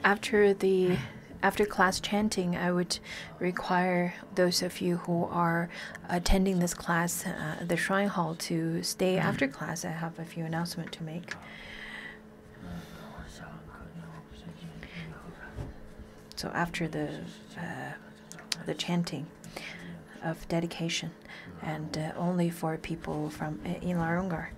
After class chanting, I would require those of you who are attending this class at the shrine hall to stay after class. I have a few announcements to make. So after the chanting of dedication, and only for people from in Larungar.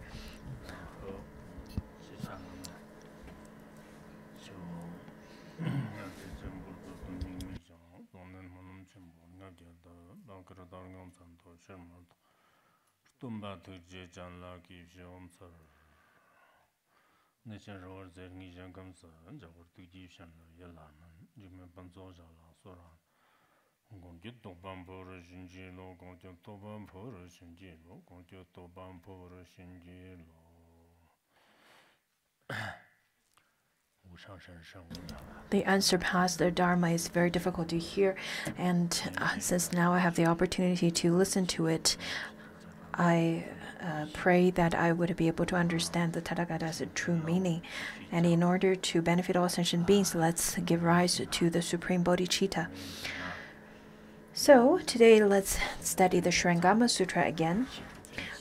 The unsurpassed Dharma is very difficult to hear, and since now I have the opportunity to listen to it, I pray that I would be able to understand the Tathagata's true meaning. And in order to benefit all sentient beings, let's give rise to the Supreme Bodhicitta. So today let's study the Shurangama Sutra again.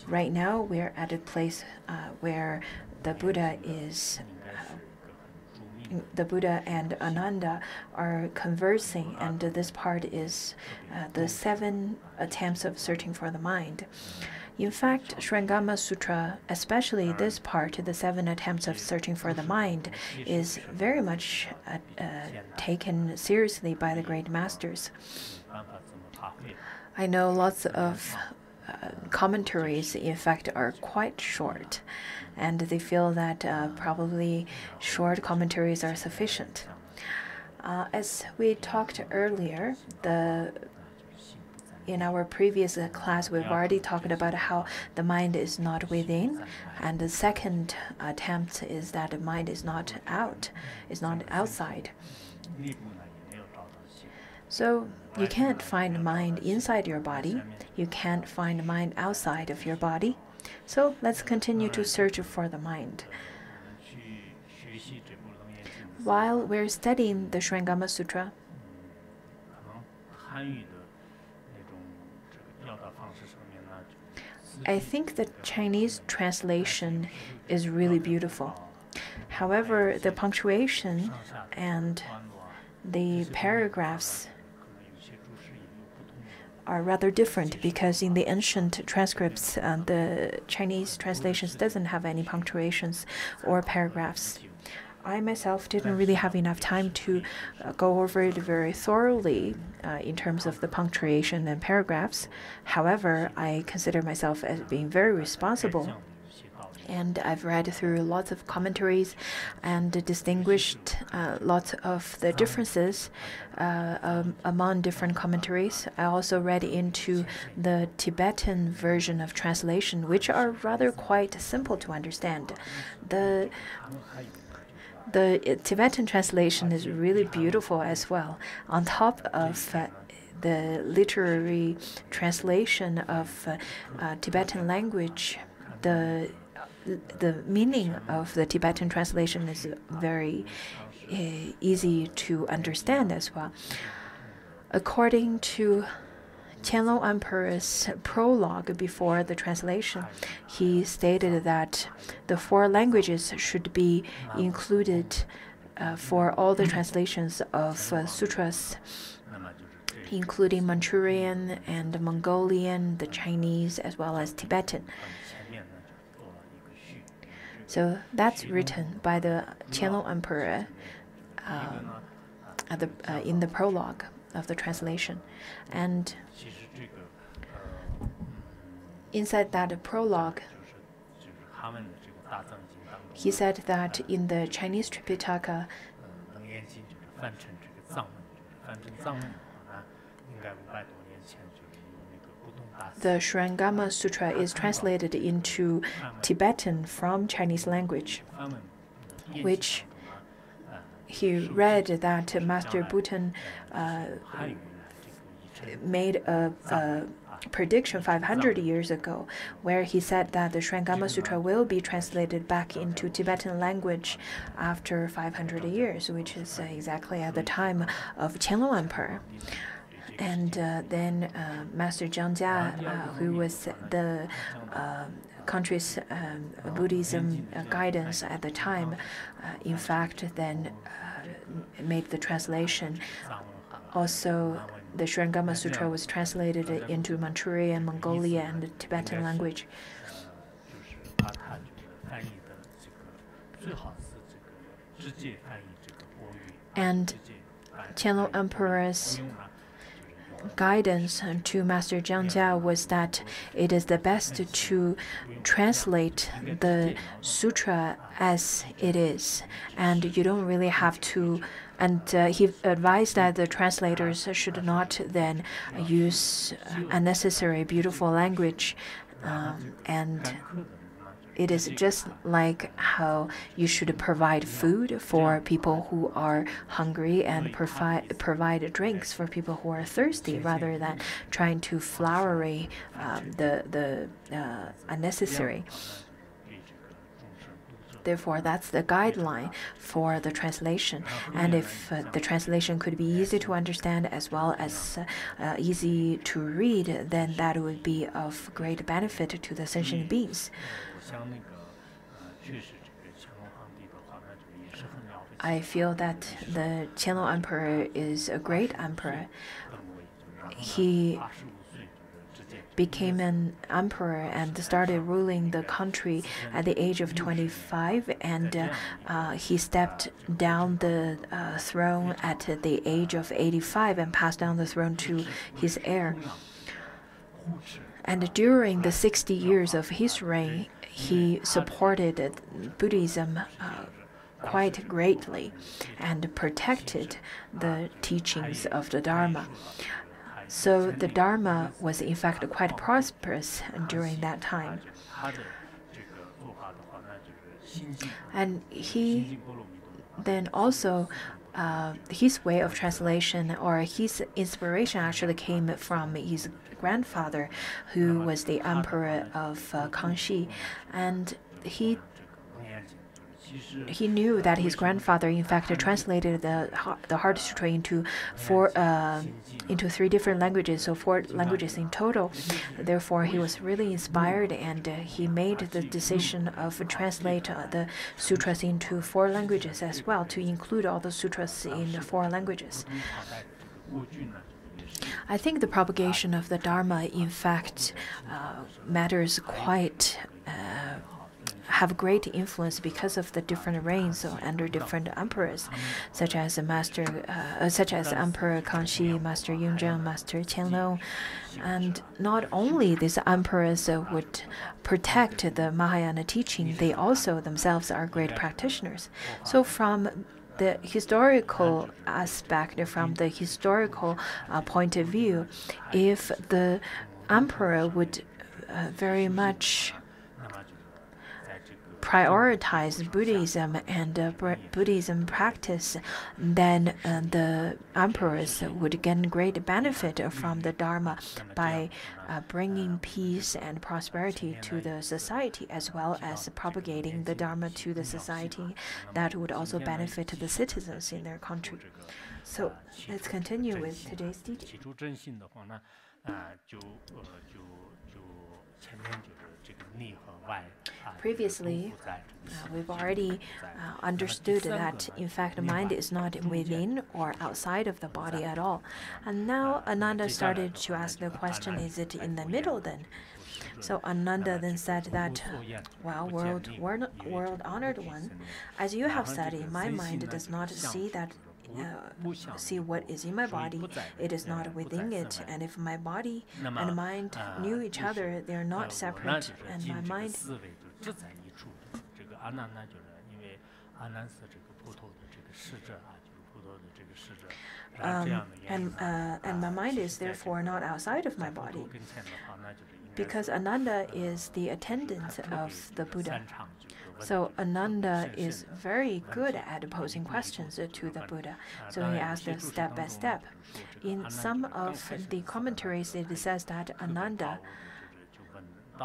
Right now we're at a place where the Buddha and Ananda are conversing, and this part is the 7 attempts of searching for the mind. In fact, Shurangama Sutra, especially this part, the 7 attempts of searching for the mind, is very much taken seriously by the great masters. I know lots of commentaries, in fact, are quite short, and they feel that probably short commentaries are sufficient. As we talked earlier, in our previous class, we've already talked about how the mind is not within, and the second attempt is that the mind is not outside. So you can't find mind inside your body. You can't find mind outside of your body. So let's continue to search for the mind. While we're studying the Shurangama Sutra, I think the Chinese translation is really beautiful. However, the punctuation and the paragraphs are rather different, because in the ancient transcripts, the Chinese translations doesn't have any punctuations or paragraphs. I myself didn't really have enough time to go over it very thoroughly in terms of the punctuation and paragraphs. However, I consider myself as being very responsible. And I've read through lots of commentaries and distinguished lots of the differences among different commentaries. I also read into the Tibetan version of translation, which are rather quite simple to understand. The Tibetan translation is really beautiful as well. On top of the literary translation of Tibetan language, the meaning of the Tibetan translation is very easy to understand as well. According to Qianlong Emperor's prologue before the translation, he stated that the 4 languages should be included for all the translations of sutras, including Manchurian and Mongolian, the Chinese, as well as Tibetan. So that's written by the Qianlong Emperor in the prologue of the translation. And inside that prologue, he said that in the Chinese Tripitaka, the Shurangama Sutra is translated into Tibetan from Chinese language, which he read that Master Bhutan made a prediction 500 years ago, where he said that the Shrangama Sutra will be translated back into Tibetan language after 500 years, which is exactly at the time of Qianlong Emperor. And then Master Jiangjia, who was the country's Buddhism guidance at the time, in fact, then made the translation. Also, the Shrangama Sutra was translated into Manchuria, Mongolia, and the Tibetan language. And Qianlong Emperor's guidance to Master Jiangjia was that it is the best to translate the sutra as it is, and you don't really have to. And he advised that the translators should not then use unnecessary beautiful language, and it is just like how you should provide food for people who are hungry and provide drinks for people who are thirsty, rather than trying to flowery the unnecessary. Therefore, that's the guideline for the translation. And if the translation could be easy to understand as well as easy to read, then that would be of great benefit to the sentient beings. I feel that the Qianlong Emperor is a great emperor. He became an emperor and started ruling the country at the age of 25, and he stepped down the throne at the age of 85 and passed down the throne to his heir. And during the 60 years of his reign, he supported Buddhism quite greatly and protected the teachings of the Dharma. So the Dharma was in fact quite prosperous during that time. And he then also, his way of translation or his inspiration actually came from his grandfather, who was the emperor of Kangxi, and he knew that his grandfather, in fact, translated the Heart Sutra into 3 different languages, so 4 languages in total. Therefore, he was really inspired, and he made the decision of translate the sutras into 4 languages as well, to include all the sutras in 4 languages. I think the propagation of the Dharma, in fact, matters quite. Have great influence because of the different reigns under different emperors, such as Emperor Kangxi, Master Yunzheng, Master Qianlong. And not only these emperors would protect the Mahayana teaching, they also themselves are great practitioners. So from the historical aspect, from the historical point of view, if the emperor would very much prioritize Buddhism and Buddhism practice, then the emperors would gain great benefit from the Dharma by bringing peace and prosperity to the society, as well as propagating the Dharma to the society that would also benefit the citizens in their country. So let's continue with today's teaching. Previously, we've already understood that, in fact, the mind is not within or outside of the body at all. And now Ananda started to ask the question, is it in the middle then? So Ananda then said that, well, world-honored one, as you have said, in my mind does not see that see what is in my body, it is not within it. And if my body and mind knew each other, they are not separate. And my mind. And my mind is therefore not outside of my body, because Ananda is the attendant of the Buddha. So Ananda is very good at posing questions to the Buddha. So he asked step by step. In some of the commentaries, it says that Ananda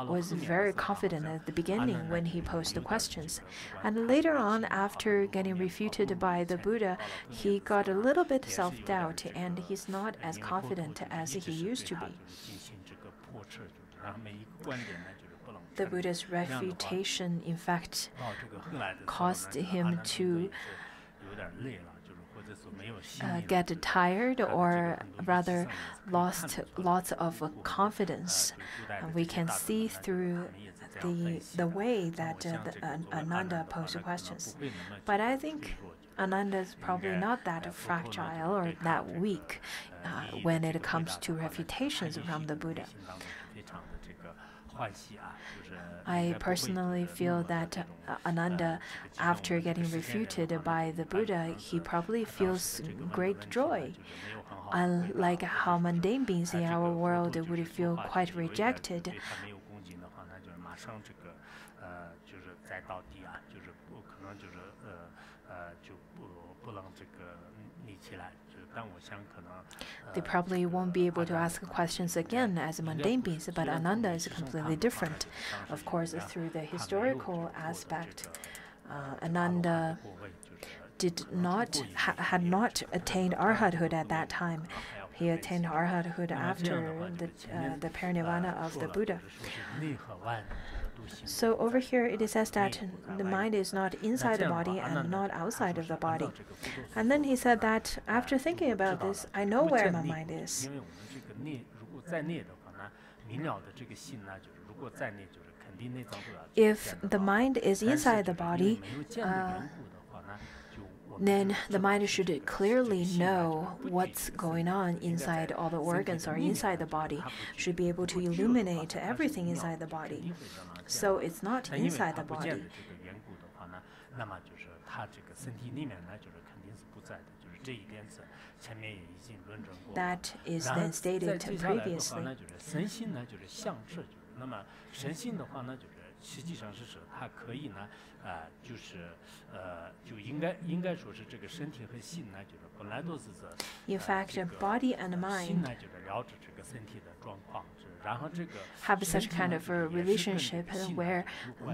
was very confident at the beginning when he posed the questions. And later on, after getting refuted by the Buddha, he got a little bit self-doubt and he's not as confident as he used to be. The Buddha's refutation, in fact, caused him to get tired, or rather lost lots of confidence. We can see through the way that Ananda posed questions. But I think Ananda is probably not that fragile or that weak when it comes to refutations from the Buddha. I personally feel that Ananda, after getting refuted by the Buddha, he probably feels great joy. Unlike how mundane beings in our world would feel quite rejected. They probably won't be able to ask questions again as mundane beings, but Ananda is completely different. Of course, through the historical aspect, Ananda had not attained arhathood at that time. He attained arhathood after the parinirvana of the Buddha. So over here it says that the mind is not inside the body and not outside of the body. And then he said that after thinking about this, I know where my mind is. If the mind is inside the body, then the mind should clearly know what's going on inside all the organs or inside the body, should be able to illuminate everything inside the body. So it's not inside the body. That is then stated previously. 实际上是指它可以呢，就应该说是这个身体和心呢，就是本来都是这。In fact, body and mind have such kind of a relationship where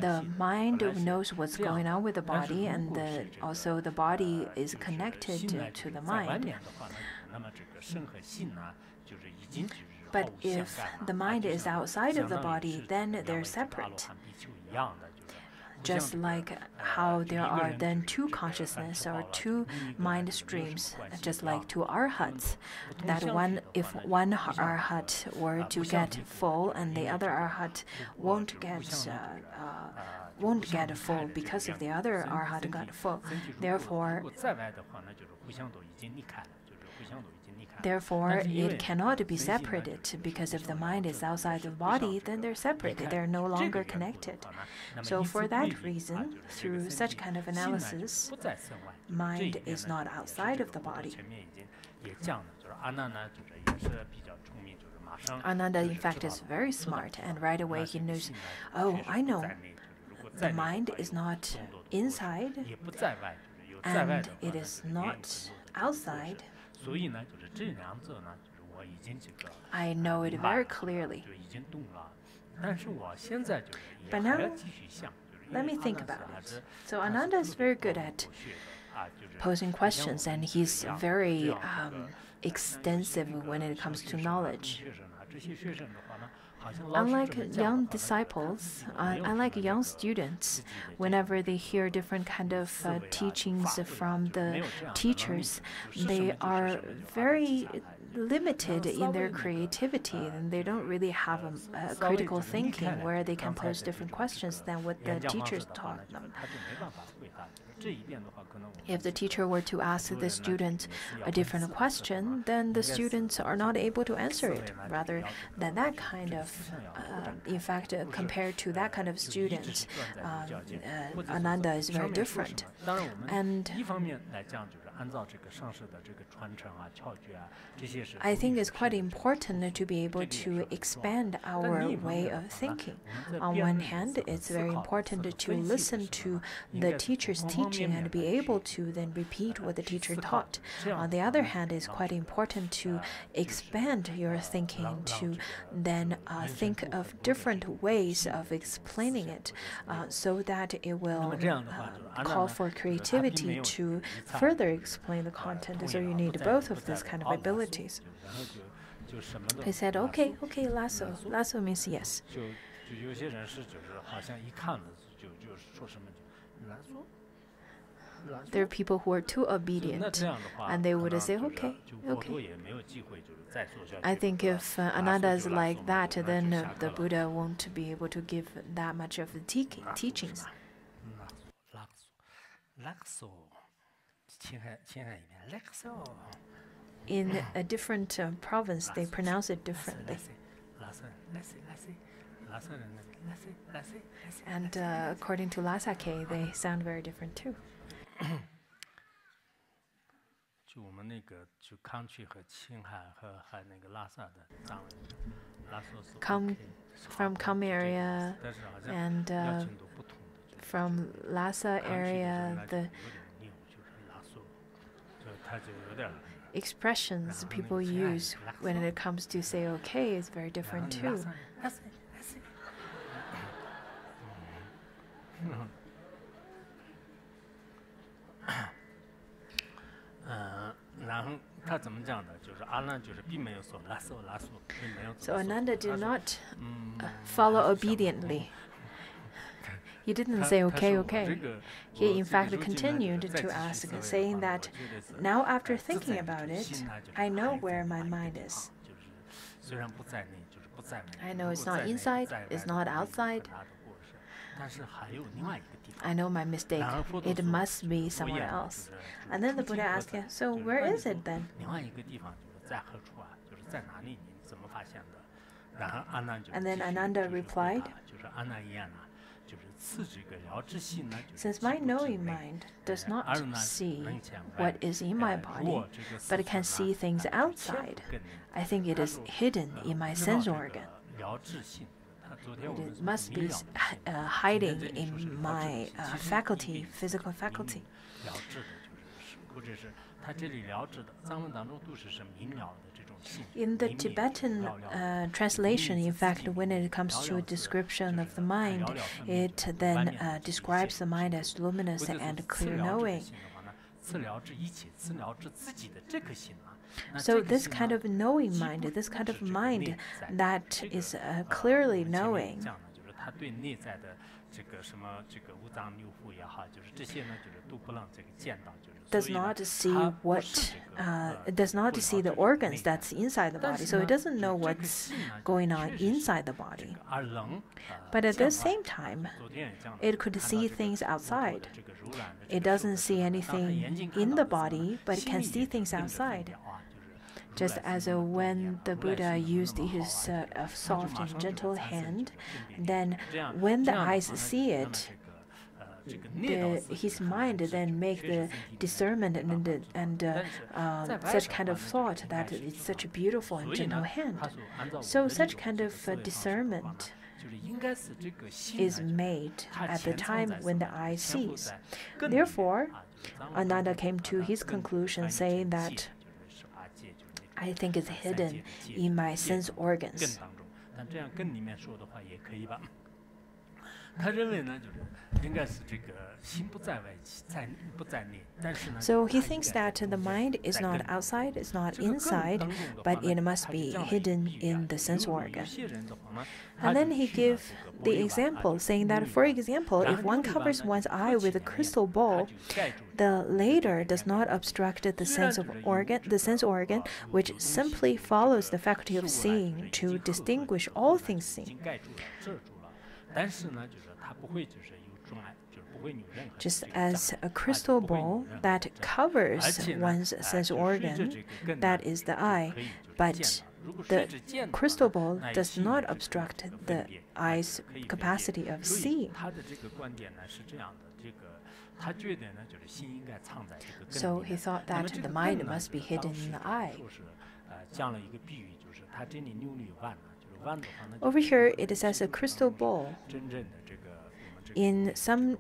the mind knows what's going on with the body, and also the body is connected to the mind. But if the mind is outside of the body, then they're separate. Just like how there are then two consciousness or two mind streams, just like two arhats. That if one arhat were to get full and the other arhat won't get full because of the other arhat got full. Therefore, it cannot be separated, because if the mind is outside the body, then they're separated. They're no longer connected. So for that reason, through such kind of analysis, mind is not outside of the body. Ananda, in fact, is very smart, and right away he knows, oh, I know, the mind is not inside, and it is not outside. I know it very clearly. But now, let me think about it. So Ananda is very good at posing questions, and he's very extensive when it comes to knowledge. Unlike young disciples, unlike young students, whenever they hear different kind of teachings from the teachers, they are very limited in their creativity, and they don't really have a critical thinking where they can pose different questions than what the teachers taught them. If the teacher were to ask the student a different question, then the students are not able to answer it. Rather than that kind of, in fact, compared to that kind of student, Ananda is very different. And I think it's quite important to be able to expand our way of thinking. On one hand, it's very important to listen to the teacher's teaching and be able to then repeat what the teacher taught. On the other hand, it's quite important to expand your thinking, to then think of different ways of explaining it, so that it will call for creativity to further explain the content. So you need both of these kind of abilities. He said, okay, lasso. Lasso means yes. There are people who are too obedient, and they would say, okay. I think if Ananda is like that, then the Buddha won't be able to give that much of the teachings. In a different province, they pronounce it differently. And according to Lasake, they sound very different too. From Kham area and from Lhasa area, the expressions people use when it comes to say okay is very different too. So Ananda did not follow obediently. He didn't say okay. He in fact continued to ask, saying that now after thinking about it, I know where my mind is. I know it's not inside, it's not outside. I know my mistake. It must be somewhere else. And then the Buddha asked him, so where is it then? And then Ananda replied, since my knowing mind does not see what is in my body, but can see things outside, I think it is hidden in my sense organ. It must be hiding in my faculty, physical faculty. In the Tibetan translation, in fact, when it comes to a description of the mind, it then describes the mind as luminous and clear knowing. So this kind of knowing mind, this kind of mind that is clearly knowing, does not see the organs that's inside the body, so it doesn't know what's going on inside the body. But at the same time, it could see things outside. It doesn't see anything in the body, but it can see things outside. Just as when the Buddha used his soft and gentle hand, then when the eyes see it, his mind then make the discernment and such kind of thought that it's such a beautiful and gentle hand. So such kind of discernment is made at the time when the eye sees. Therefore, Ananda came to his conclusion saying that I think it's hidden in my sense organs. So he thinks that the mind is not outside, it's not inside, but it must be hidden in the sense organ. And then he gives the example, saying that, for example, if one covers one's eye with a crystal ball, the latter does not obstruct the sense organ, which simply follows the faculty of seeing to distinguish all things seen. Just as a crystal ball that covers one's sense organ, that is the eye, but the crystal ball does not obstruct the eye's capacity of seeing. So he thought that the mind must be hidden in the eye. Over here, it says a crystal ball. In some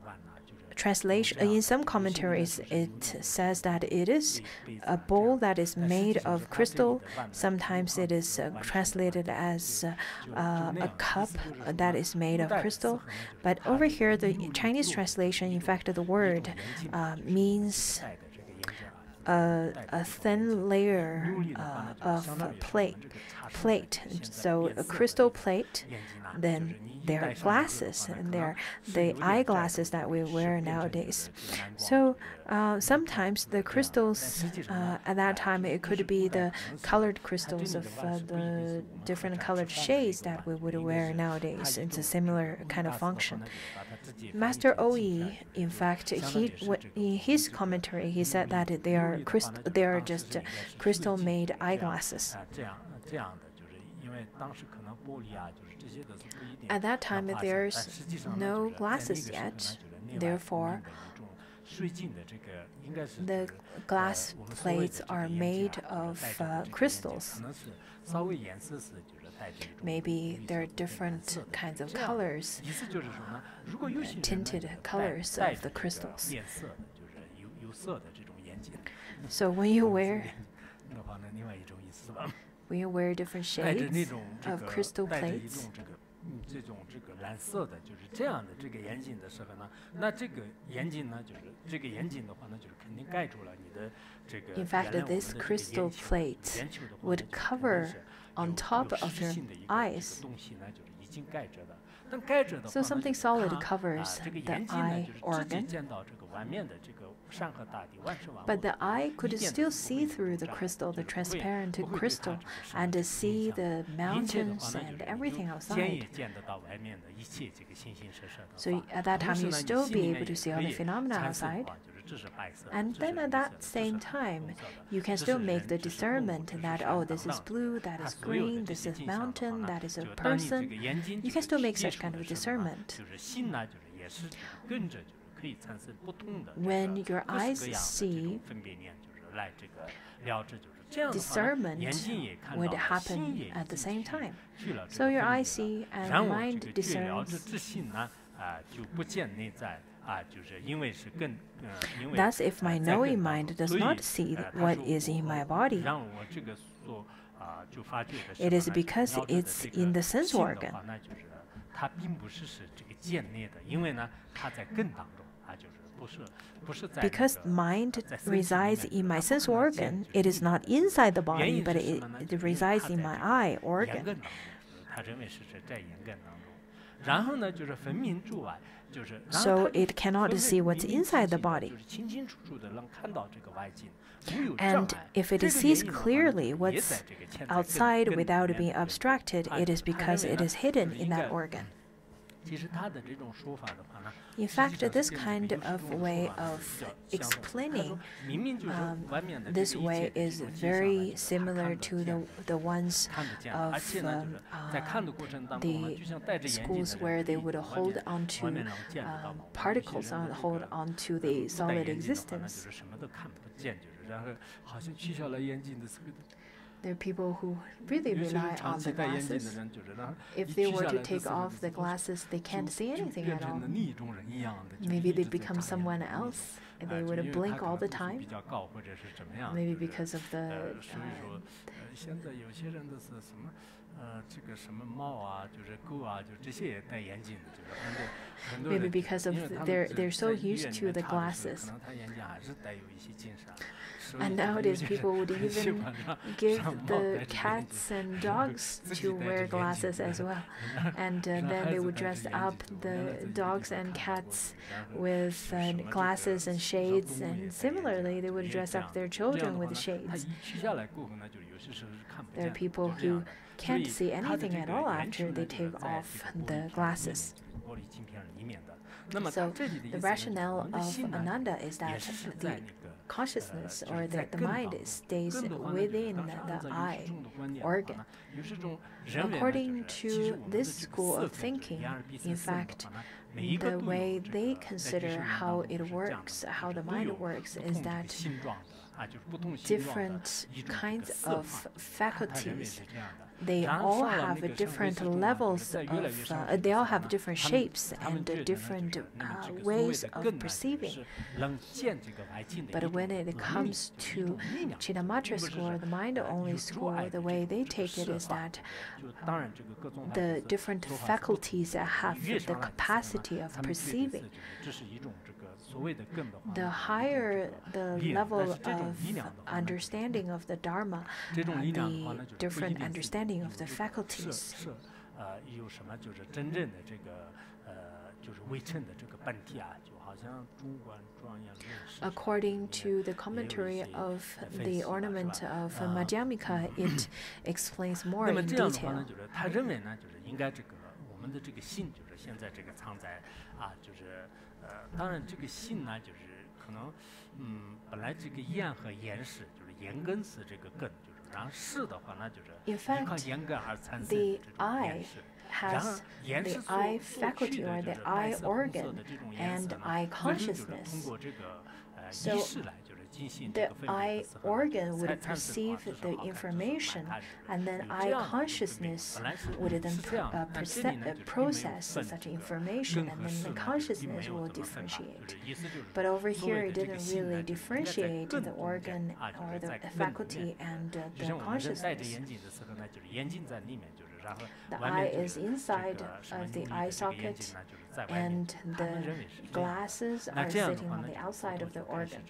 in some commentaries, it says that it is a bowl that is made of crystal. Sometimes it is translated as a cup that is made of crystal. But over here, the Chinese translation, in fact, the word means a thin layer of plate. So a crystal plate. Then there are glasses, and there are the eyeglasses that we wear nowadays. So sometimes the crystals at that time, it could be the colored crystals of the different colored shades that we would wear nowadays. It's a similar kind of function. Master Oyi, in fact, in his commentary, he said that they are just crystal-made eyeglasses. At that time, there's no glasses yet. Therefore, the glass plates are made of crystals. Maybe there are different kinds of colors, tinted colors of the crystals. So when you wear different shades of crystal plates, in fact, this crystal plate would cover on top of your eyes. So something solid covers the eye organ. But the eye could still see through the crystal, the transparent crystal, and see the mountains and everything outside. So at that time, you still be able to see all the phenomena outside. And then at that same time, you can still make the discernment that, oh, this is blue, that is green, this is mountain, that is a person. You can still make such kind of discernment. When your eyes see, discernment would happen at the same time. So your eyes see and mind discerns. Thus, if my knowing mind does not see what is in my body, it is because it's in the sense organ. Because mind resides in my sense organ, it is not inside the body, but it resides in my eye organ. So it cannot see what's inside the body. And if it sees clearly what's outside without being abstracted, it is because it is hidden in that organ. In fact, this kind of way of explaining, this way is very similar to the ones of the schools where they would hold on to particles, hold on to the solid existence. There are people who really rely on the glasses. If they were to take off the glasses, they can't see anything at all. Maybe they become someone else. They would blink all the time. Maybe because of the maybe because of they're so used to the glasses. And nowadays, people would even give the cats and dogs to wear glasses as well. And then they would dress up the dogs and cats with glasses and shades. And similarly, they would dress up their children with shades. There are people who can't see anything at all after they take off the glasses. So the rationale of Ananda is that consciousness or the mind stays within the eye organ. According to this school of thinking, in fact, the way they consider how it works, how the mind works, is that different kinds of faculties, they all have different levels of, they all have different shapes and different ways of perceiving. But when it comes to Chittamatra school or the mind-only school, the way they take it is that the different faculties have the capacity of perceiving. The higher the level of understanding of the Dharma, the different understanding of the faculties. According to the commentary of the ornament of Madhyamika, it explains more in detail. 我们的这个信就是现在这个藏在当然这个信呢就是可能本来这个厌和严是就是严根是这个根就是然后是的话那就是依靠严根而产生这种严是 has the eye faculty or the eye organ and eye consciousness. So the eye organ would perceive the information, and then eye consciousness would then process such information, and then the consciousness will differentiate. But over here, it didn't really differentiate the organ or the faculty and the consciousness. The eye is inside of the eye socket, and the glasses are sitting on the outside of the organ.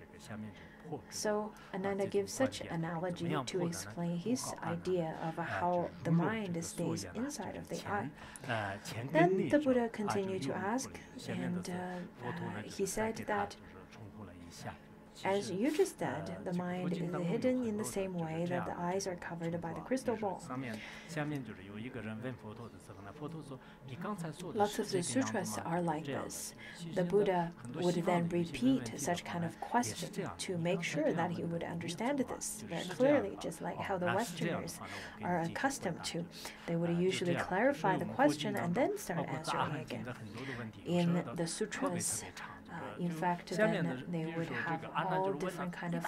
So Ananda gives such analogy to explain his idea of how the mind stays inside of the eye. Then the Buddha continued to ask, and he said that as you just said, the mind is hidden in the same way that the eyes are covered by the crystal ball. Lots of the sutras are like this. The Buddha would then repeat such kind of question to make sure that he would understand this very clearly, just like how the Westerners are accustomed to. They would usually clarify the question and then start answering again. In the sutras, in fact, then they would have all different kind of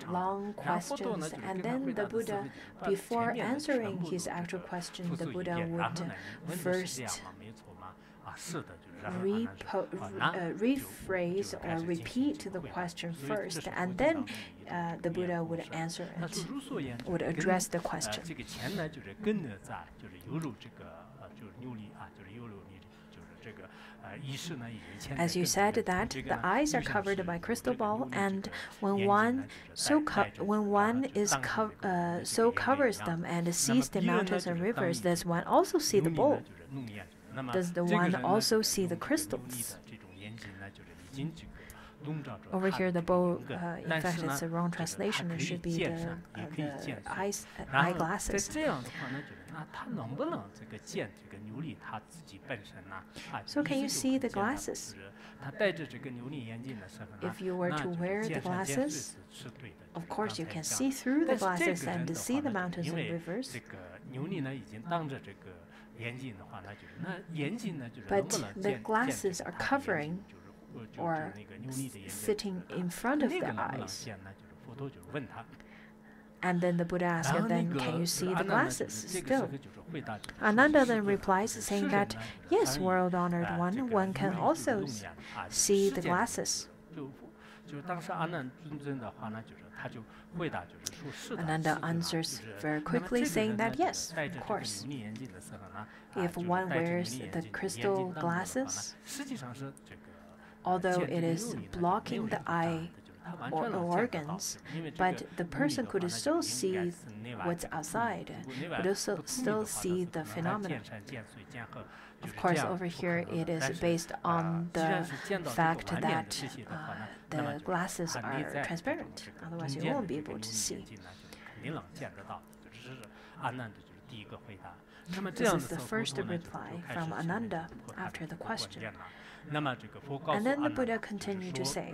long questions, and then the Buddha, before answering his actual question, the Buddha would first rephrase or repeat the question first, and then the Buddha would answer it, would address the question. As you said that the eyes are covered by crystal ball, and when one so covers them and sees the mountains and rivers, does one also see the bowl? Does the one also see the crystals? Over here, the bowl, in fact, it's a wrong translation. It should be the eyeglasses. So can you see the glasses? If you were to wear the glasses, of course you can see through the glasses and see the mountains and rivers. But the glasses are covering or sitting in front of the eyes. And then the Buddha asked him, then can you see the glasses still? Ananda then replies saying that, yes, world-honored one can also see the glasses. Ananda answers very quickly saying that, yes, of course. If one wears the crystal glasses, although it is blocking the eye or organs, but the person could still see what's outside, could also still see the phenomenon. Of course, over here it is based on the fact that the glasses are transparent, otherwise you won't be able to see. This is the first reply from Ananda after the question. And then the Buddha continued to say,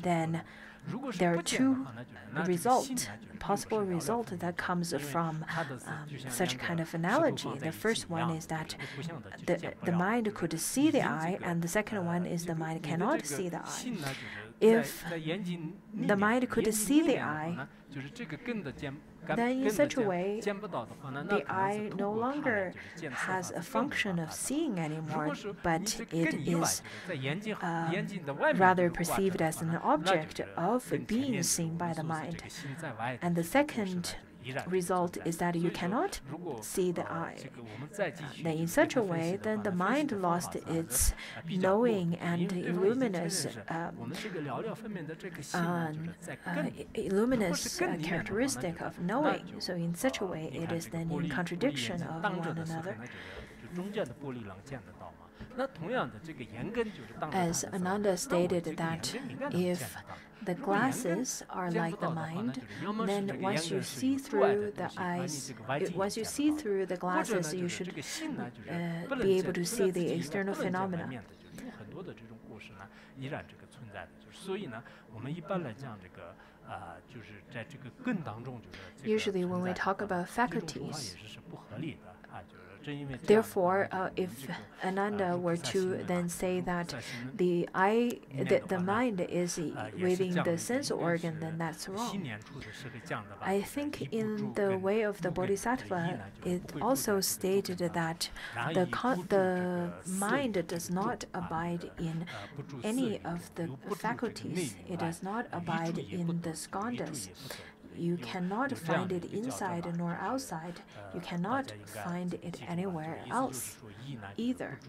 then there are two possible results that comes from such kind of analogy. The first one is that the mind could see the eye, and the second one is the mind cannot see the eye. If the mind could see the eye, then in such a way, the eye no longer has a function of seeing anymore, but it is rather perceived as an object of being seen by the mind. And the second result is that you cannot see the eye. Then in such a way, then the mind lost its knowing and luminous characteristic of knowing. So in such a way, it is then in contradiction of one another. As Ananda stated that if the glasses are like the mind, then once you see through the eyes, once you see through the glasses, you should be able to see the external phenomena. Usually when we talk about faculties, therefore, if Ananda were to then say that the mind is within the sense organ, then that's wrong. I think in the way of the Bodhisattva, it also stated that the mind does not abide in any of the faculties. It does not abide in the skandhas. You cannot find it inside nor outside. You cannot find it anywhere else either.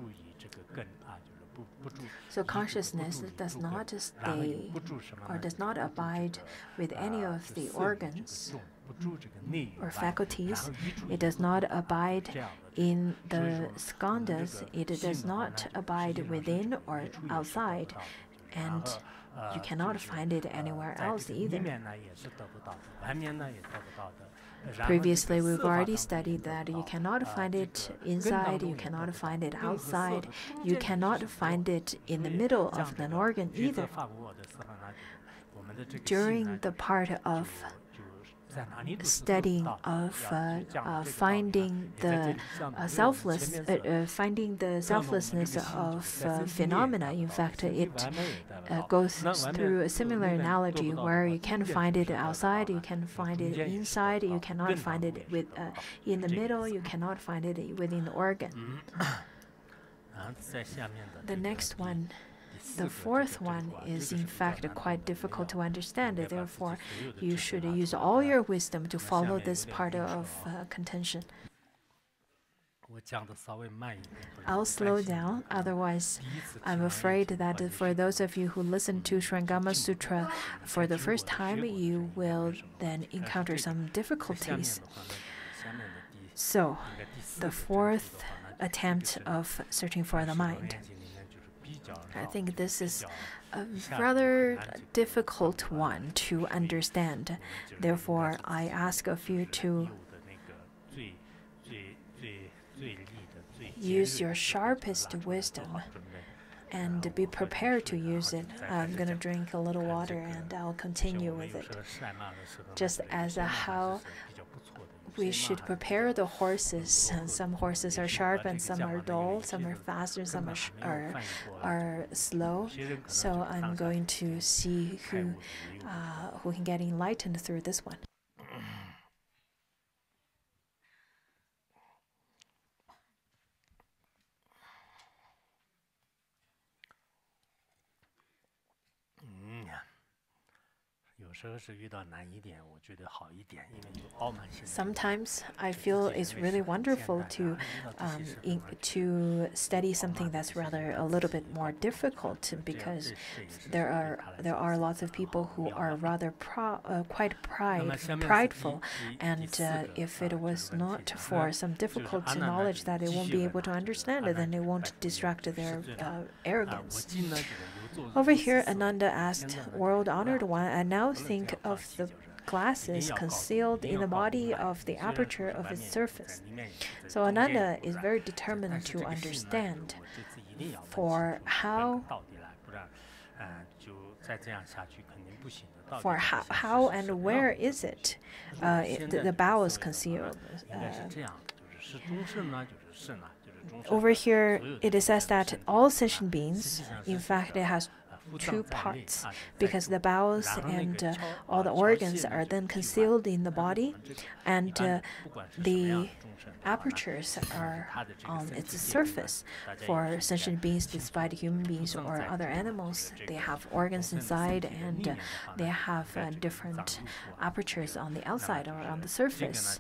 So consciousness does not stay or does not abide with any of the organs or faculties. It does not abide in the skandhas. It does not abide within or outside. And you cannot find it anywhere else either. Previously, we've already studied that you cannot find it inside, you cannot find it outside, you cannot find it in the middle of an organ either. During the part of studying of finding the selflessness of phenomena. In fact, it goes through a similar analogy where you can find it outside, you can find it inside, you cannot find it in the middle, you cannot find it within the organ. The next one. The fourth one is in fact quite difficult to understand. Therefore, you should use all your wisdom to follow this part of contention. I'll slow down, otherwise I'm afraid that for those of you who listen to Shrangama Sutra for the first time, you will then encounter some difficulties. So, the fourth attempt of searching for the mind. I think this is a rather difficult one to understand. Therefore, I ask of you to use your sharpest wisdom and be prepared to use it. I'm going to drink a little water and I'll continue with it. Just as how we should prepare the horses. Some horses are sharp and some are dull, some are fast and some are slow. So I'm going to see who can get enlightened through this one. Sometimes I feel it's really wonderful to study something that's rather a little bit more difficult, because there are lots of people who are rather quite prideful, and if it was not for some difficult knowledge that they won't be able to understand it, then it won't distract their arrogance. Over here, Ananda asked, "World-honored one, I now think of the glasses concealed in the body of the aperture of its surface." So Ananda is very determined to understand for how and where is it the bowels concealed. Over here, it is says that all sentient beings, in fact, it has two parts, because the bowels and all the organs are then concealed in the body, and the apertures are on its surface. For sentient beings, despite human beings or other animals, they have organs inside, and they have different apertures on the outside or on the surface.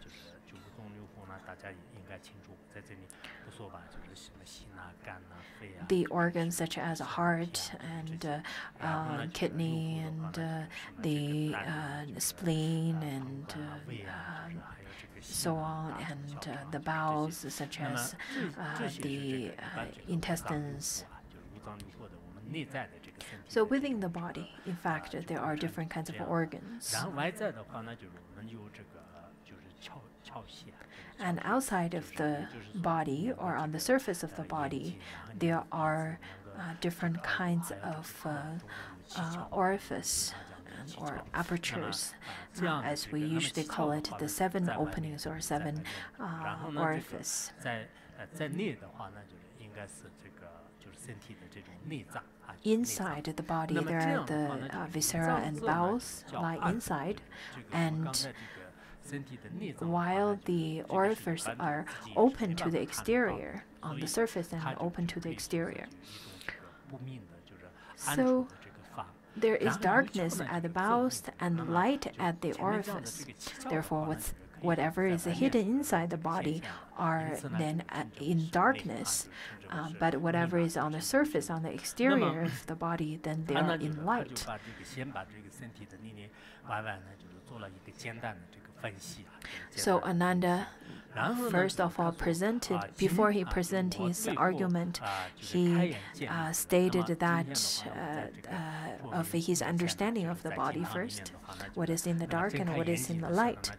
The organs such as heart and kidney and the spleen and so on, and the bowels such as the intestines. So within the body, in fact, there are different kinds of organs. And outside of the body, or on the surface of the body, there are different kinds of orifice or apertures, as we usually call it, the 7 openings or 7 orifice. Inside the body, there are the viscera and bowels lie inside, and while the orifices are open to the exterior, on the surface and open to the exterior. So there is darkness at the bowels and light at the orifice. Therefore, whatever is hidden inside the body are then in darkness, but whatever is on the surface, on the exterior of the body, then they are in light. So Ananda, first of all, before he presented his argument, he stated that of his understanding of the body first, what is in the dark and what is in the light.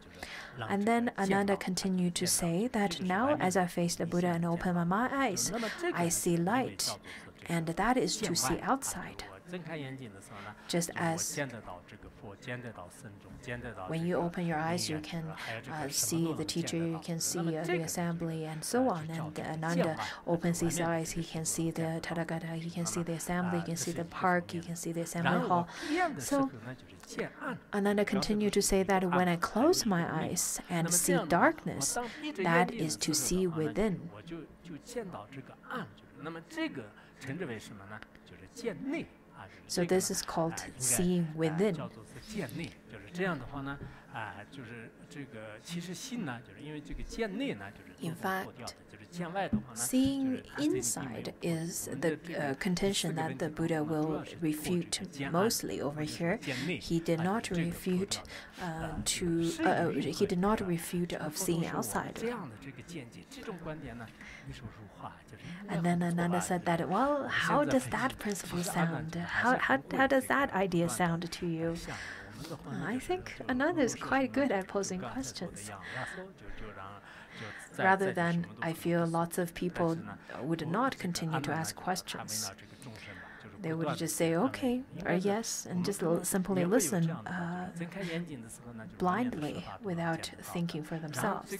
And then Ananda continued to say that now as I face the Buddha and open my eyes, I see light, and that is to see outside. Just as when you open your eyes, you can see the teacher, you can see the assembly, and so on. And Ananda opens his eyes, he can see the Tathagata, he can see the assembly, he can see the park, he can see the assembly hall. So Ananda continued to say that when I close my eyes and see darkness, that is to see within. So this is called seeing within. In fact, seeing inside is the contention that the Buddha will refute mostly over here. He did not refute of seeing outside. And then Ananda said that, well, how does that principle sound? How does that idea sound to you? I think Ananda is quite good at posing questions. Rather than, I feel lots of people would not continue to ask questions. They would just say okay or yes and just simply listen blindly without thinking for themselves.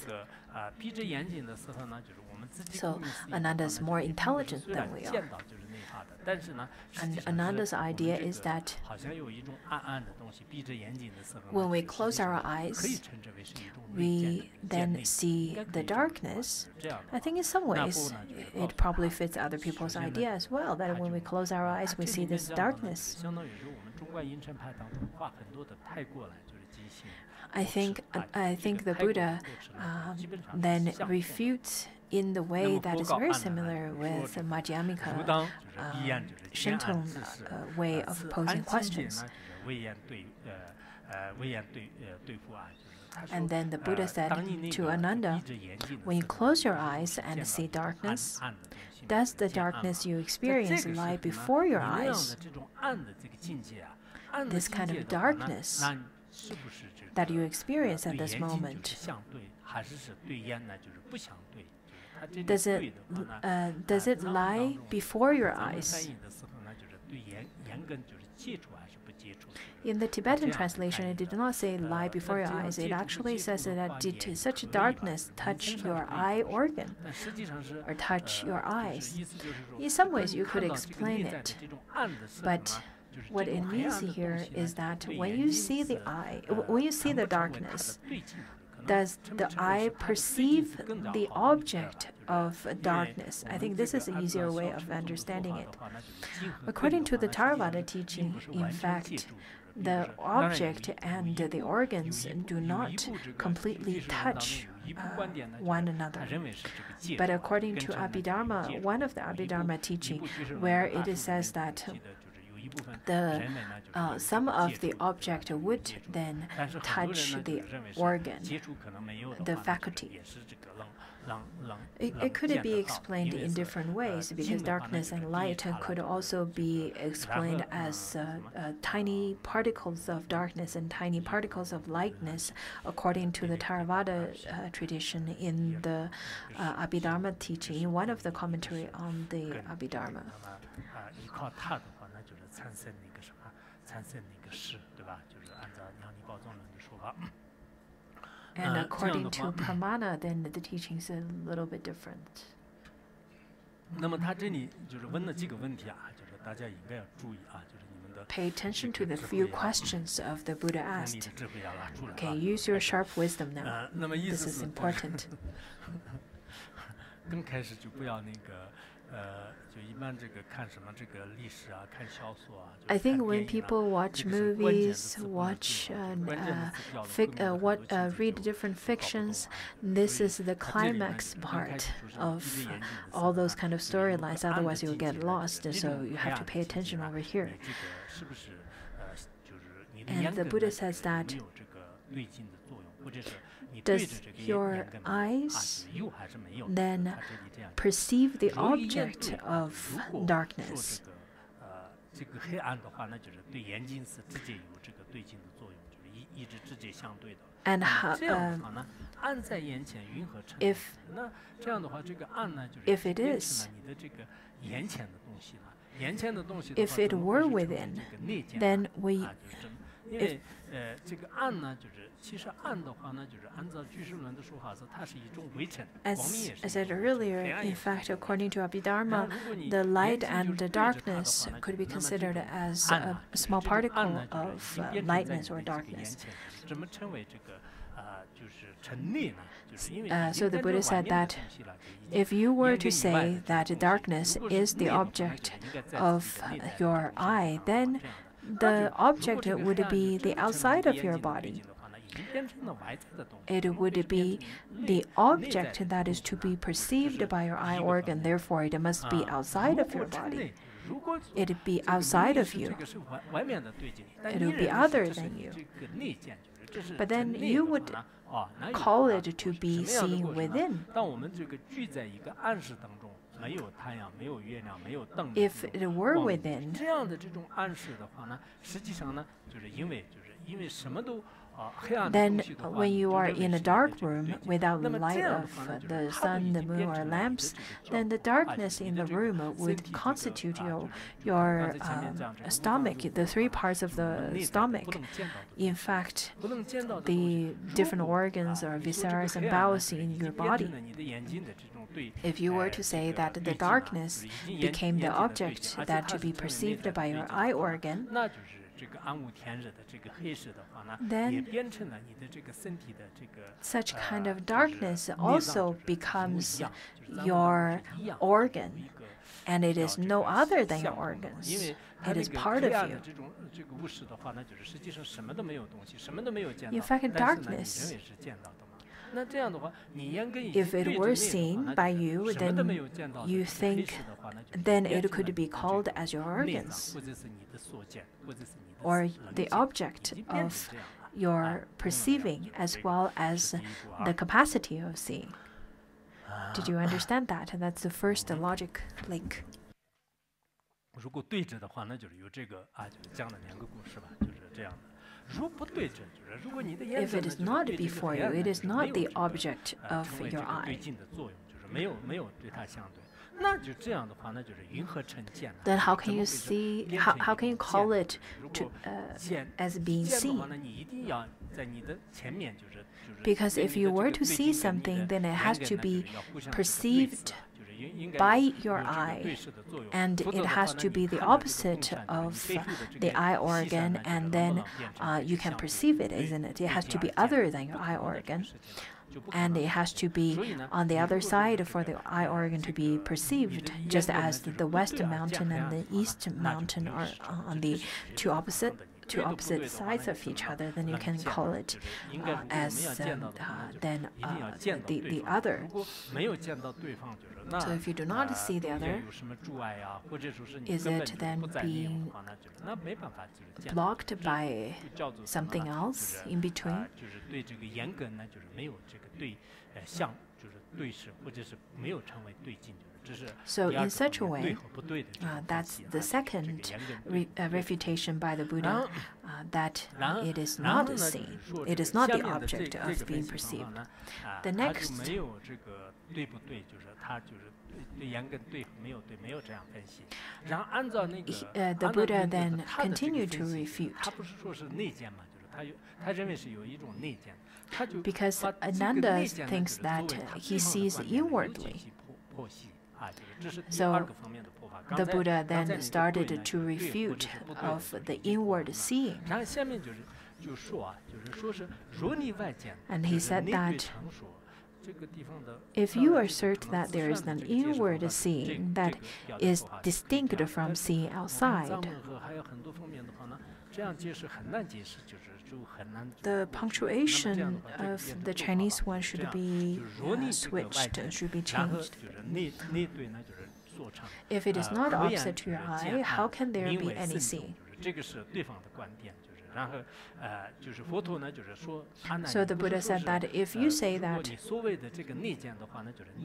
So Ananda is more intelligent than we are. And Ananda's idea is that when we close our eyes, we then see the darkness. I think in some ways it probably fits other people's idea as well, that when we close our eyes, we see this darkness. I think the Buddha then refutes in the way that is very similar with the Madhyamika Shinton way of posing questions. And then the Buddha said to Ananda, when you close your eyes and see darkness, does the darkness you experience lie before your eyes? This kind of darkness that you experience at this moment, does it lie before your eyes? In the Tibetan translation, it did not say lie before your eyes. It actually says that did such darkness touch your eye organ or touch your eyes? In some ways, you could explain it. But What it means here is that when you see the eye, when you see the darkness, does the eye perceive the object of darkness? I think this is an easier way of understanding it. According to the Theravada teaching, in fact, the object and the organs do not completely touch one another. But according to Abhidharma, one of the Abhidharma teaching, where it says that some of the object would then touch the organ, the faculty. It could be explained in different ways, because darkness and light could also be explained as tiny particles of darkness and tiny particles of lightness, according to the Theravada tradition in the Abhidharma teaching, in one of the commentary on the Abhidharma. And according to Pramana, then the teaching is a little bit different. Pay attention to the few questions of the Buddha asked. Okay, use your sharp wisdom now. This is important. I think when people watch movies, read different fictions, this is the climax part of all those kind of storylines. Otherwise, you'll get lost. So you have to pay attention over here. And the Buddha says that, does your eyes then perceive the object of darkness? And if it is, if it were within, then as I said earlier, in fact, according to Abhidharma, the light and the darkness could be considered as a small particle of lightness or darkness. So the Buddha said that if you were to say that darkness is the object of your eye, then the object would be the outside of your body. It would be the object that is to be perceived by your eye organ. Therefore, it must be outside of your body. It would be outside of you. It would be other than you. But then you would call it to be seen within. If it were within, then when you are in a dark room without the light of the sun, the moon, or lamps, then the darkness in the room would constitute your stomach, the three parts of the stomach. In fact, the different organs or viscera and bowels in your body. If you were to say that the darkness became the object that to be perceived by your eye organ, then such kind of darkness also becomes your organ, and it is no other than your organs. It is part of you. In fact, darkness, if it were seen by you, then you think then it could be called as your organs, or the object of your perceiving as well as the capacity of seeing. Did you understand that? That's the first logic link. If it is not before you, it is not the object of your eye. Then how can you see? How can you call it as being seen? Because if you were to see something, then it has to be perceived by your eye, and it has to be the opposite of the eye organ, and then you can perceive it, isn't it? It has to be other than your eye organ, and it has to be on the other side for the eye organ to be perceived, just as the west mountain and the east mountain are on the two opposite sides of each other. Then you can call it as the other. So if you do not see the other, is it then being blocked by something else in between? So in such a way, that's the second refutation by the Buddha, that it is not seen. It is not the object of being perceived. The next, the Buddha then continued to refute. Because Ananda thinks that he sees inwardly. So the Buddha then started to refute of the inward seeing. And he said that if you assert that there is an inward seeing that is distinct from seeing outside, the punctuation of the Chinese one should be switched, should be changed. If it is not opposite to your eye, how can there be any seeing? So the Buddha said that if you say that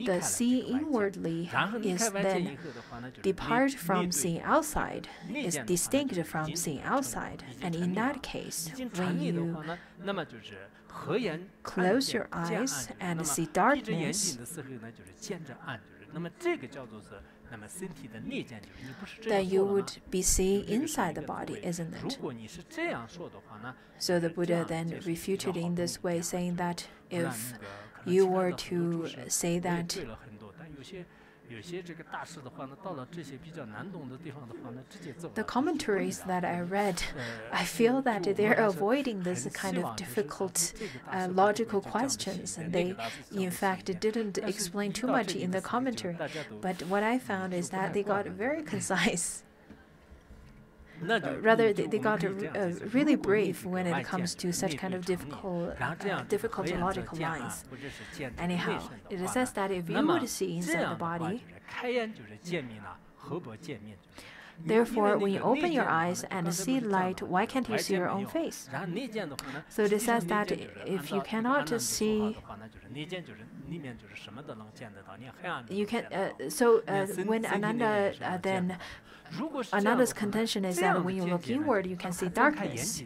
the seeing inwardly is then depart from seeing outside, is distinct from seeing outside, and in that case, when you close your eyes and see darkness, then you would be seeing inside the body, isn't it? So the Buddha then refuted in this way, saying that if you were to say that the commentaries that I read, I feel that they're avoiding this kind of difficult logical questions. And they, in fact, didn't explain too much in the commentary. But what I found is that they got very concise. Rather, they got really brave when it comes to such kind of difficult logical lines. Anyhow, it says that if you would see inside the body, therefore, when you open your eyes and see light, why can't you see your own face? So it says that if you cannot see, you can. When Ananda then. Another's contention is that when you look inward, you can see darkness.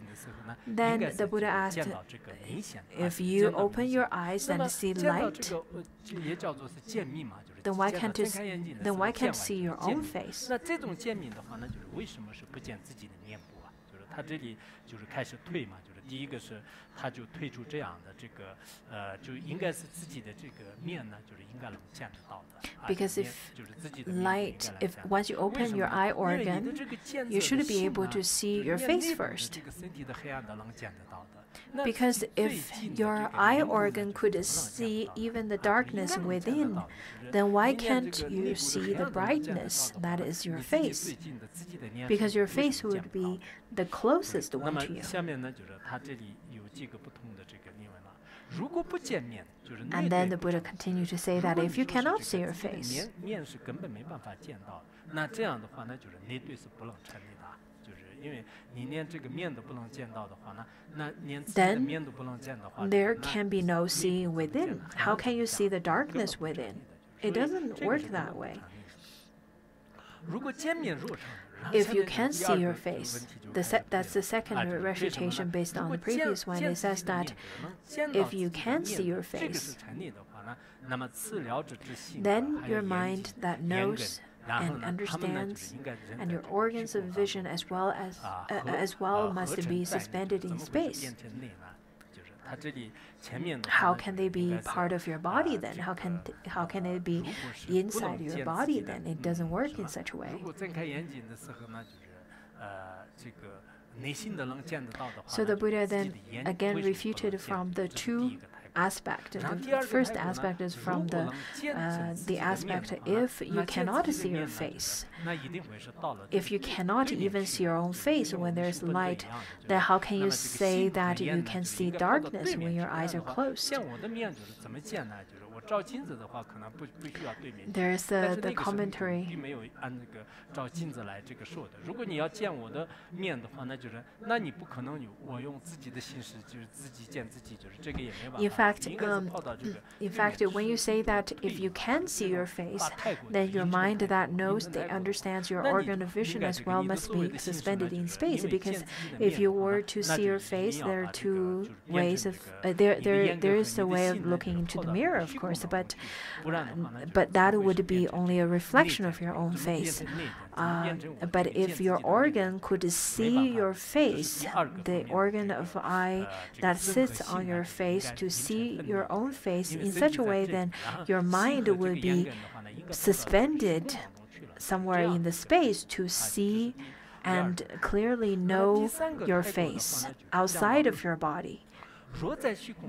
Then the Buddha asked, if you open your eyes and see light, then why can't you see your own face? Because if once you open your eye organ, you should be able to see your face first. Because if your eye organ could see even the darkness within, then why can't you see the brightness that is your face? Because your face would be the closest one to you. And then the Buddha continued to say that if you cannot see your face, then there can be no seeing within. How can you see the darkness within? It doesn't work that way. If you can see your face, that's the second refutation based on the previous one. It says that if you can see your face, then your mind that knows and understands, and your organs of vision as well must be suspended in space. how can they be part of your body then? How can they be inside your body then? It doesn't work in such a way. So the Buddha then again refuted from the two aspect. The first aspect is from the aspect if you cannot see your face. If you cannot even see your own face when there's light, then how can you say that you can see darkness when your eyes are closed? There's the commentary. In fact, when you say that if you can see your face, then your mind that knows, that understands your organ of vision as well must be suspended in space. Because if you were to see your face, there are two ways of there is a way of looking into the mirror, of course, but that would be only a reflection of your own face. But if your organ could see your face, the organ of eye that sits on your face to see your own face in such a way, then your mind would be suspended somewhere in the space to see and clearly know your face outside of your body.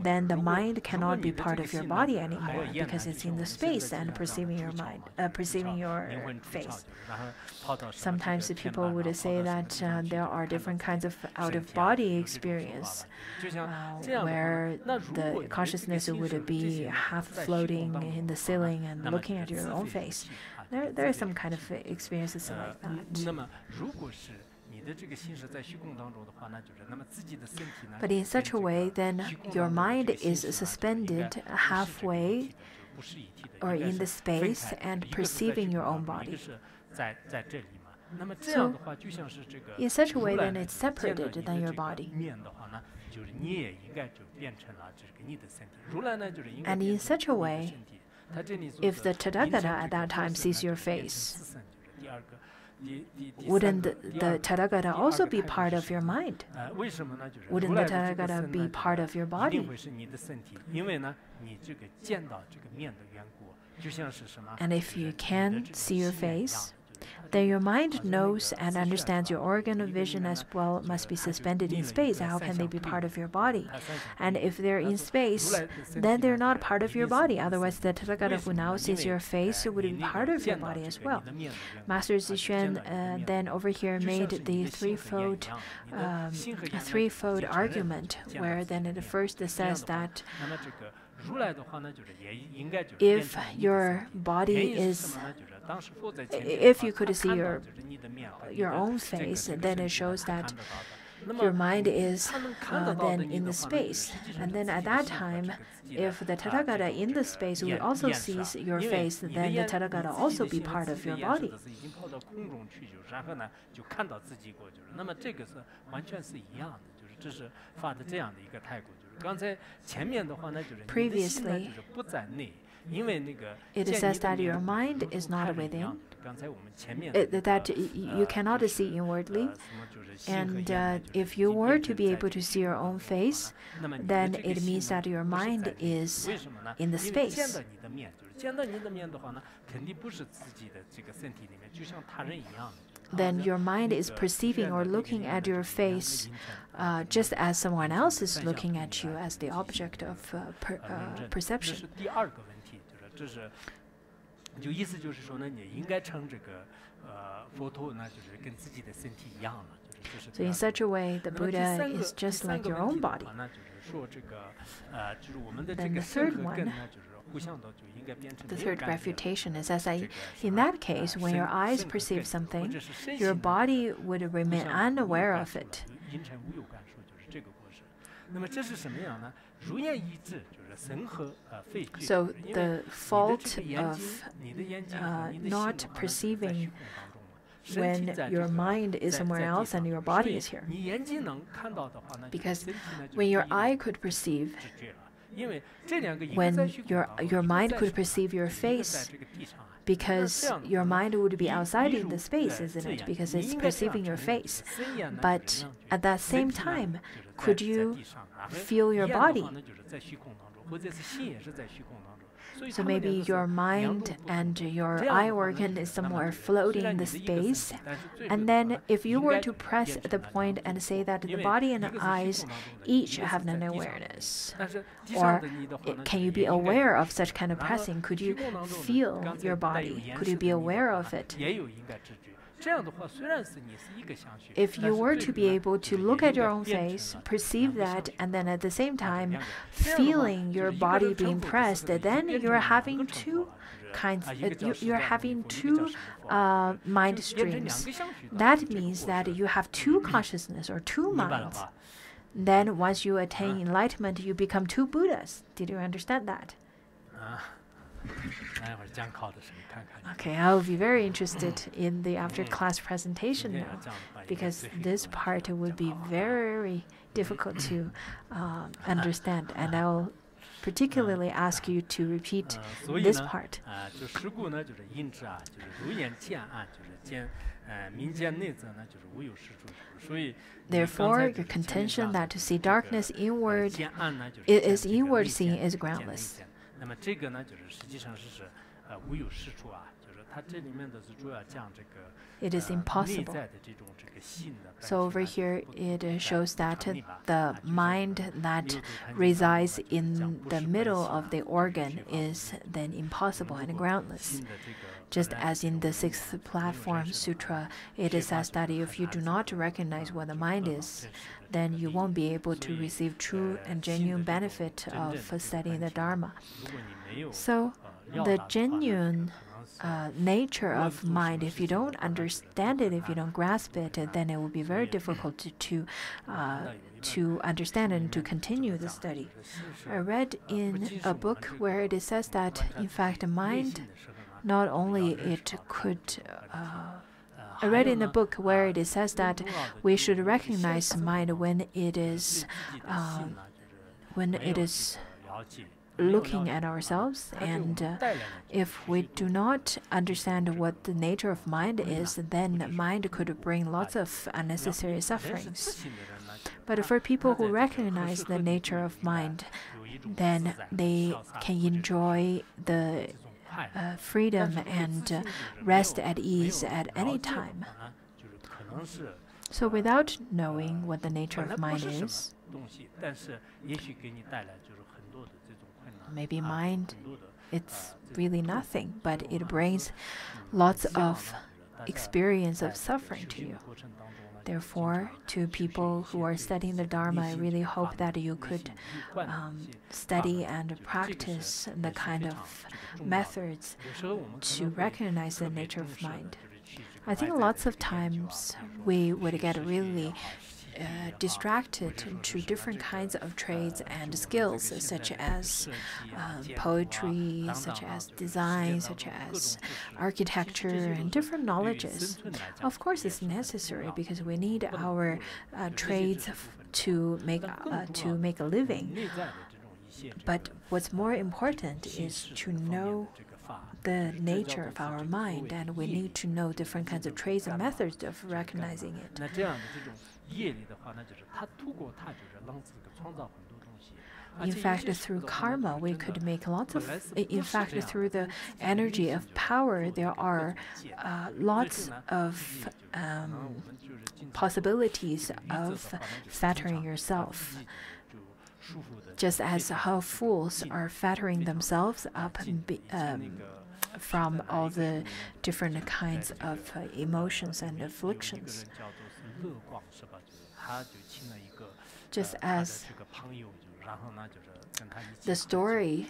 Then the mind cannot be part of your body anymore because it's in the space and perceiving your mind, perceiving your face. Sometimes people would say that there are different kinds of out-of-body experience where the consciousness would be half floating in the ceiling and looking at your own face. There are some kind of experiences like that. But in such a way, then your mind is suspended halfway or in the space and perceiving your own body. So, in such a way, then it's separated than your body. And in such a way, if the Tathagata at that time sees your face, wouldn't the Tathagata also be part of your mind? Wouldn't the Tathagata be part of your body? And if you can see your face, then your mind knows and understands your organ of vision as well must be suspended in space. How can they be part of your body? And if they're in space, then they're not part of your body. Otherwise, the Tathagata who now sees your face would be part of your body as well. Master Zixuan then over here made the threefold argument, where then it first says that if your body is, if you could see your own face, then it shows that your mind is then in the space. And then at that time, if the Tathagata in the space will also sees your face, then the Tathagata also be part of your body. Previously, it says that your mind is not within, that you cannot see inwardly. And if you were to be able to see your own face, then it means that your mind is in the space. Then your mind is perceiving or looking at your face just as someone else is looking at you as the object of perception. So in such a way, the Buddha is just like your own body. Then the third one, the third refutation is as in that case, when your eyes perceive something, your body would remain unaware of it. So the fault of not perceiving when your mind is somewhere else and your body is here. Because when your eye could perceive, when your mind could perceive your face, because your mind would be outside in the space, isn't it? Because it's perceiving your face. But at that same time, could you feel your body? So maybe your mind and your eye organ is somewhere floating in the space. And then if you were to press the point and say that the body and the eyes each have an awareness, or can you be aware of such kind of pressing? Could you feel your body? Could you be aware of it? If you were to be able to look at your own face, perceive that, and then at the same time feeling your body being pressed, then you're having two mind streams. That means that you have two consciousness or two minds. Then once you attain enlightenment, you become two Buddhas. Did you understand that? Okay, I'll be very interested in the after-class presentation now, because this part would be very difficult to understand, and I'll particularly ask you to repeat this part. Therefore, your contention that to see darkness inward is inward seeing is groundless. It is impossible. So over here, it shows that the mind that resides in the middle of the organ is then impossible and groundless. Just as in the 6th Platform Sutra, it says that if you do not recognize what the mind is, then you won't be able to receive true and genuine benefit of studying the Dharma. So the genuine nature of mind, if you don't understand it, if you don't grasp it, then it will be very difficult to understand and to continue the study. I read in a book where it says that, in fact, the mind, not only it could I read in a book where it says that we should recognize mind when it is looking at ourselves, and if we do not understand what the nature of mind is, then mind could bring lots of unnecessary sufferings. But for people who recognize the nature of mind, then they can enjoy the freedom and rest at ease at any time. So without knowing what the nature of mind is, maybe mind, it's really nothing, but it brings lots of experience of suffering to you. Therefore, to people who are studying the Dharma, I really hope that you could study and practice the kind of methods to recognize the nature of mind. I think lots of times we would get really distracted to different kinds of trades and skills, such as poetry, such as design, such as architecture, and different knowledges. Of course, it's necessary because we need our trades to make a living. But what's more important is to know the nature of our mind, and we need to know different kinds of trades and methods of recognizing it. In fact, through karma, we could make lots of. In fact, through the energy of power, there are lots of possibilities of fettering yourself. Just as how fools are fettering themselves up from all the different kinds of emotions and afflictions. Just as the story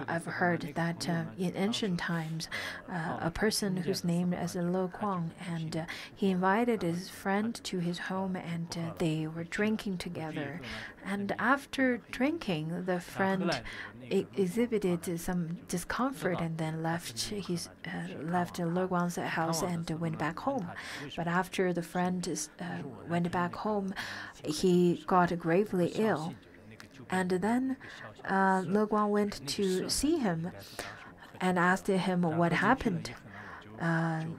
I've heard that in ancient times, a person who's named as Lo Kuang, and he invited his friend to his home, and they were drinking together. And after drinking, the friend exhibited some discomfort and then left Lo Kuang's house and went back home. But after the friend went back home, he got gravely ill. And then Lo Kuang went to see him and asked him what happened.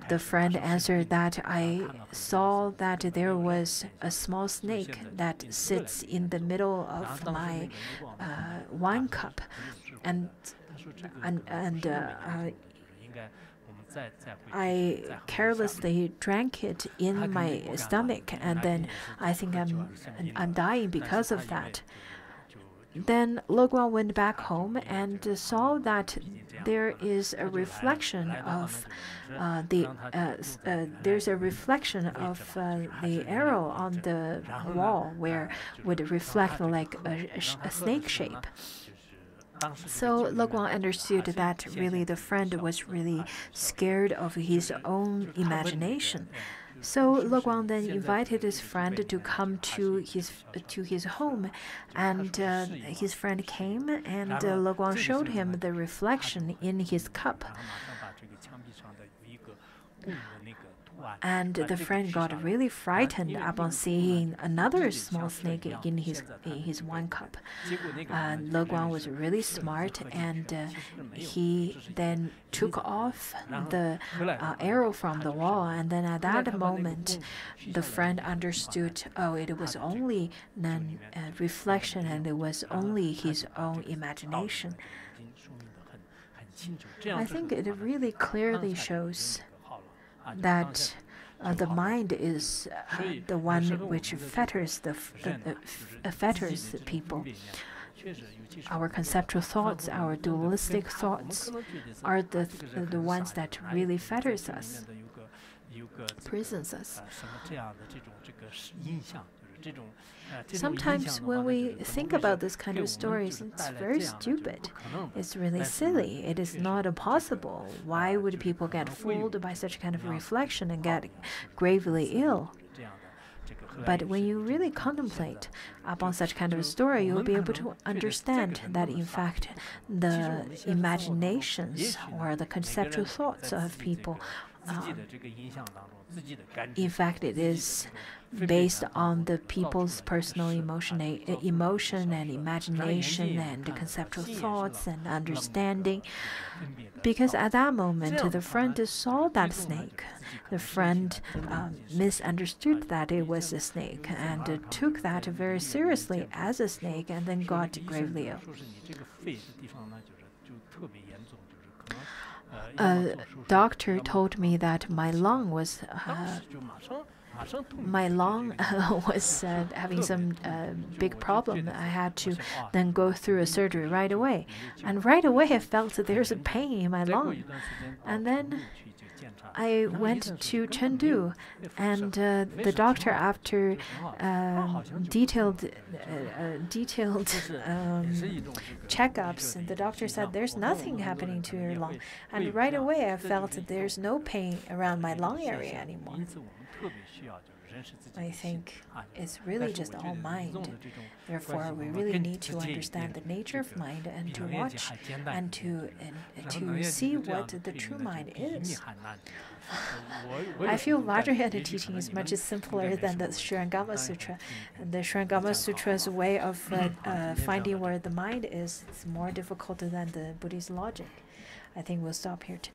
the friend answered that I saw that there was a small snake that sits in the middle of my wine cup, and I carelessly drank it in my stomach, and then I think I'm dying because of that. Then Le Guan went back home and saw that there is a reflection of there's a reflection of the arrow on the wall where would reflect like a snake shape. So Le Guan understood that really the friend was really scared of his own imagination. So Le Guan then invited his friend to come to his home, and his friend came, and Le Guan showed him the reflection in his cup. And the friend got really frightened upon seeing another small snake in his wine cup. Le Guan was really smart, and he then took off the arrow from the wall. And then at that moment, the friend understood, oh, it was only a reflection, and it was only his own imagination. I think it really clearly shows that the mind is the one which fetters fetters people. Our conceptual thoughts, our dualistic thoughts, are the ones that really fetters us, prisons us. Sometimes when we think about this kind of stories, it's very stupid. It's really silly. It is not possible. Why would people get fooled by such kind of reflection and get gravely ill? But when you really contemplate upon such kind of story, you will be able to understand that in fact the imaginations or the conceptual thoughts of people, in fact it is based on the people's personal emotion and imagination and conceptual thoughts and understanding. Because at that moment, the friend saw that snake. The friend misunderstood that it was a snake and took that very seriously as a snake, and then got gravely ill. A doctor told me that my lung was having some big problem. I had to then go through a surgery right away. And right away I felt that there's a pain in my lung. And then I went to Chengdu, and the doctor, after detailed checkups, and the doctor said there's nothing happening to your lung. And right away I felt that there's no pain around my lung area anymore. I think it's really just all mind. Therefore, we really need to understand the nature of mind and to watch and to see what the true mind is. I feel Vajrayana teaching is much simpler than the Shurangama Sutra. And the Shurangama Sutra's way of finding where the mind is more difficult than the Buddhist logic. I think we'll stop here today.